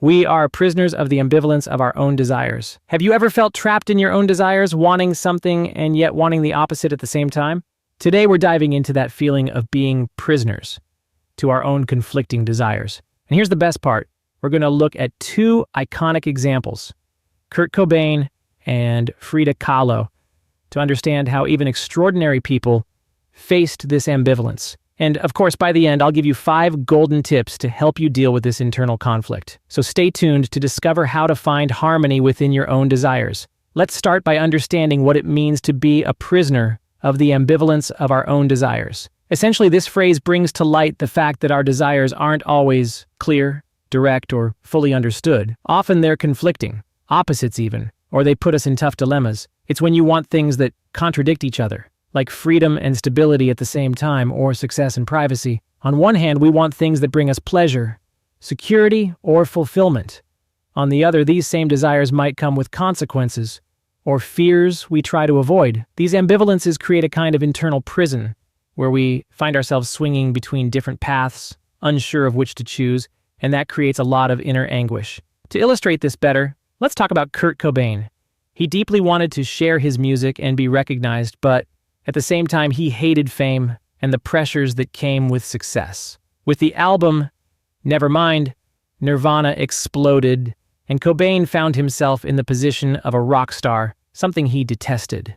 We are prisoners of the ambivalence of our own desires. Have you ever felt trapped in your own desires, wanting something and yet wanting the opposite at the same time? Today we're diving into that feeling of being prisoners to our own conflicting desires. And here's the best part. We're going to look at two iconic examples, Kurt Cobain and Frida Kahlo, to understand how even extraordinary people faced this ambivalence. And of course, by the end, I'll give you 5 golden tips to help you deal with this internal conflict. So stay tuned to discover how to find harmony within your own desires. Let's start by understanding what it means to be a prisoner of the ambivalence of our own desires. Essentially, this phrase brings to light the fact that our desires aren't always clear, direct, or fully understood. Often they're conflicting, opposites even, or they put us in tough dilemmas. It's when you want things that contradict each other, like freedom and stability at the same time, or success and privacy. On one hand, we want things that bring us pleasure, security, or fulfillment. On the other, these same desires might come with consequences, or fears we try to avoid. These ambivalences create a kind of internal prison, where we find ourselves swinging between different paths, unsure of which to choose, and that creates a lot of inner anguish. To illustrate this better, let's talk about Kurt Cobain. He deeply wanted to share his music and be recognized, but at the same time, he hated fame and the pressures that came with success. With the album Nevermind, Nirvana exploded, and Cobain found himself in the position of a rock star, something he detested.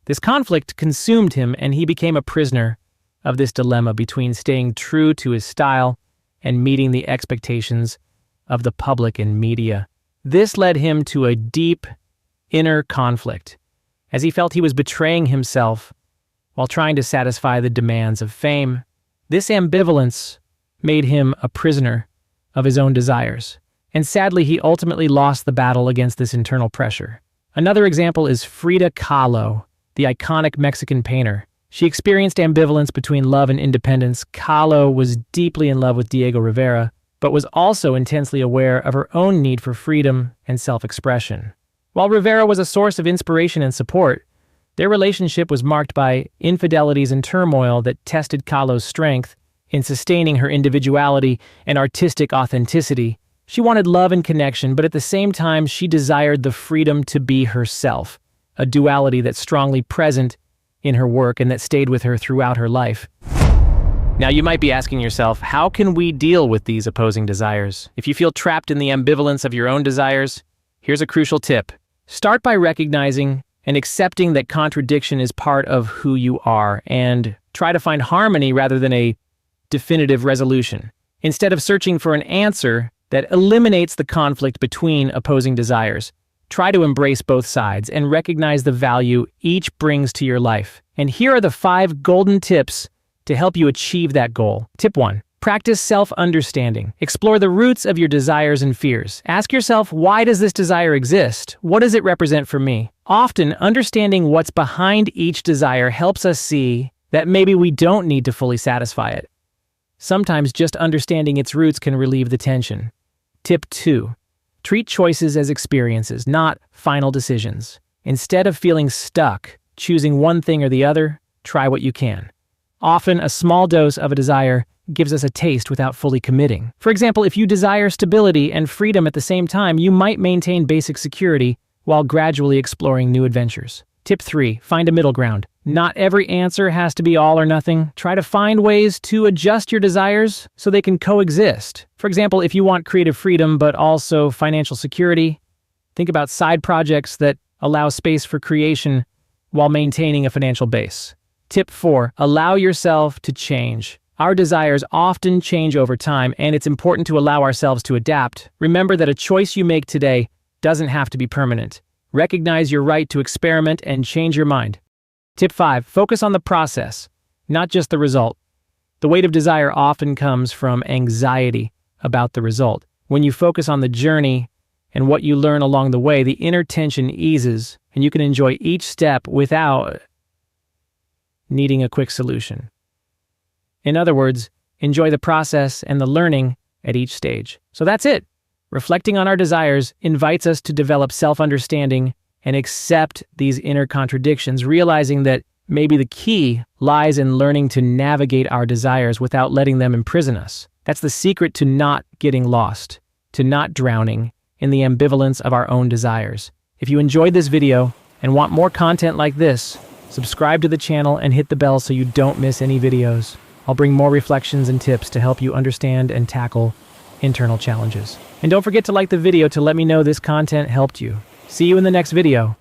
This conflict consumed him, and he became a prisoner of this dilemma between staying true to his style and meeting the expectations of the public and media. This led him to a deep inner conflict, as he felt he was betraying himself while trying to satisfy the demands of fame. This ambivalence made him a prisoner of his own desires, and sadly he ultimately lost the battle against this internal pressure. Another example is Frida Kahlo, the iconic Mexican painter. She experienced ambivalence between love and independence. Kahlo was deeply in love with Diego Rivera, but was also intensely aware of her own need for freedom and self-expression. While Rivera was a source of inspiration and support, their relationship was marked by infidelities and turmoil that tested Kahlo's strength in sustaining her individuality and artistic authenticity. She wanted love and connection, but at the same time, she desired the freedom to be herself, a duality that's strongly present in her work and that stayed with her throughout her life. Now, you might be asking yourself, how can we deal with these opposing desires? If you feel trapped in the ambivalence of your own desires, here's a crucial tip. Start by recognizing and accepting that contradiction is part of who you are, and try to find harmony rather than a definitive resolution. Instead of searching for an answer that eliminates the conflict between opposing desires, try to embrace both sides and recognize the value each brings to your life. And here are the 5 golden tips to help you achieve that goal. Tip 1. Practice self-understanding. Explore the roots of your desires and fears. Ask yourself, why does this desire exist? What does it represent for me? Often, understanding what's behind each desire helps us see that maybe we don't need to fully satisfy it. Sometimes just understanding its roots can relieve the tension. Tip 2. Treat choices as experiences, not final decisions. Instead of feeling stuck, choosing one thing or the other, try what you can. Often, a small dose of a desire gives us a taste without fully committing. For example, if you desire stability and freedom at the same time, you might maintain basic security while gradually exploring new adventures. Tip 3. Find a middle ground. Not every answer has to be all or nothing. Try to find ways to adjust your desires so they can coexist. For example, if you want creative freedom but also financial security, think about side projects that allow space for creation while maintaining a financial base. Tip 4. Allow yourself to change. Our desires often change over time, and it's important to allow ourselves to adapt. Remember that a choice you make today doesn't have to be permanent. Recognize your right to experiment and change your mind. Tip 5. Focus on the process, not just the result. The weight of desire often comes from anxiety about the result. When you focus on the journey and what you learn along the way, the inner tension eases, and you can enjoy each step without needing a quick solution. In other words, enjoy the process and the learning at each stage. So that's it. Reflecting on our desires invites us to develop self-understanding and accept these inner contradictions, realizing that maybe the key lies in learning to navigate our desires without letting them imprison us. That's the secret to not getting lost. to not drowning in the ambivalence of our own desires. If you enjoyed this video and want more content like this, subscribe to the channel and hit the bell so you don't miss any videos. I'll bring more reflections and tips to help you understand and tackle internal challenges. And don't forget to like the video to let me know this content helped you. See you in the next video.